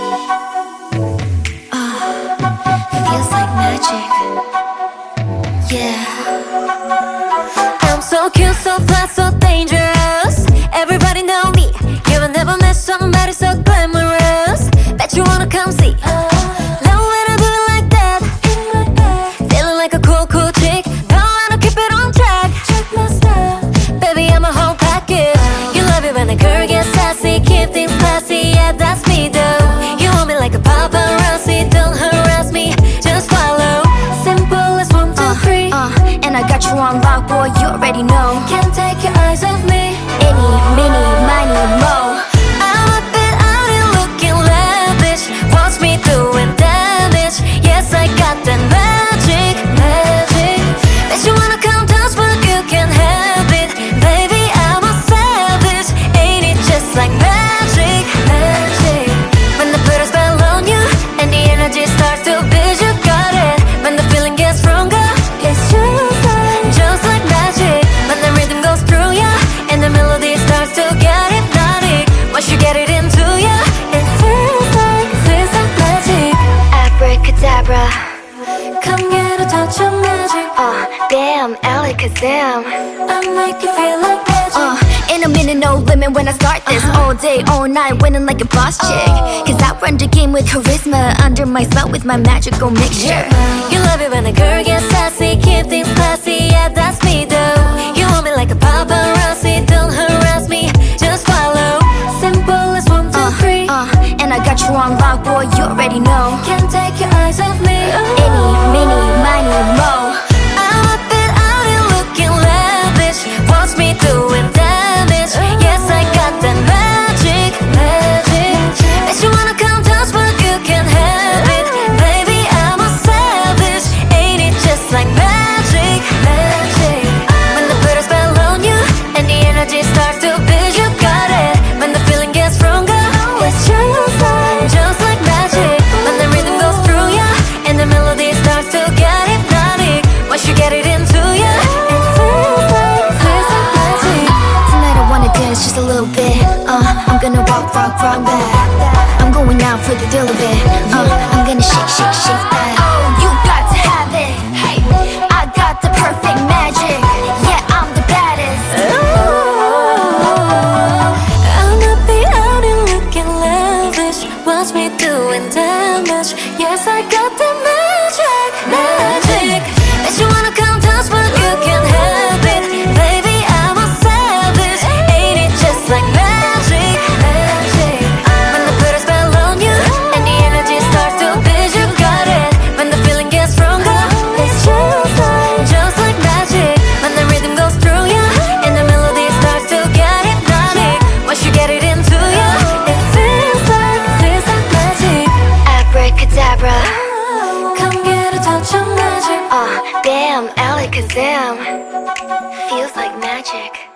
Feels like magic. Yeah. I'm so cute, so fly, so dangerous. Everybody know me. You will never met somebody so glamorous. Bet you wanna come see. Love when I do it like that. Feeling like a cool, cool chick. Don't wanna keep it on track. Check my style. Baby, I'm a whole package. You love it when a girl gets sassy. Keep things classy, yeah, that's me though. You want me like a paparazzi. Don't harass me, just follow. Simple as 1, 2, 3. And I got you on lock, boy, you already know. Can't take your eyes off me. Any, mini, miny, mo. I'm a bit out and looking lavish. Watch me doing damage. Yes, I got that magic, magic. Bet you wanna come touch, but you can't have it. Baby, I'm a savage. Ain't it just like magic, magic? When the put a spell on you and the energy starts to build, you got it. When the feeling gets stronger, it's just like magic. When the rhythm goes through ya and the melody starts to get hypnotic. Once you get it into ya, it feels like magic. Abracadabra. Come get a touch of magic. Damn, alakazam. I make you feel like magic. In a minute, no limit when I start this. All day, all night, winning like a boss chick. Cause I run the game with charisma. Under my spell with my magical mixture. You love it when a girl gets sassy. Keep things classy, yeah, that's me though. You want me like a paparazzi. Don't harass me, just follow. Simple as 1, 2, 3. And I got you on lock, boy, you already know. Can't take your eyes off me. Any, mini, miny, mo. I'm a bit out and looking lavish. Watch me doing damage. Yes, I got that magic, magic. Bet you wanna come touch, but you can't have it. Baby, I'm a savage. Ain't it just like magic, magic? When the put a spell on you and the energy starts to build, you got it. When the feeling gets stronger, it's just like magic. When the rhythm goes through ya and the melody starts to get hypnotic. Once you get it into ya, it feels like magic. Tonight I wanna dance just a little bit. I'm gonna rock, rock, rock that. I'm going out for the thrill of it. I'm gonna shake, shake, shake that. Oh, you got to have it. Hey, I got the perfect magic. Yeah, I'm the baddest. I'm a bit out and looking lavish. Watch me doing damage. Yes, I got the magic, magic. Bet you wanna come touch, but you can't have it. Baby, I'm a savage. Ain't it just like magic, magic? When the put a spell on you and the energy starts to build, you got it. When the feeling gets stronger, it's just like magic. When the rhythm goes through ya and the melody starts to get hypnotic. Once you get it into ya, it feels like magic. Abracadabra. Come get a touch of magic. Damn, alakazam. Feels like magic.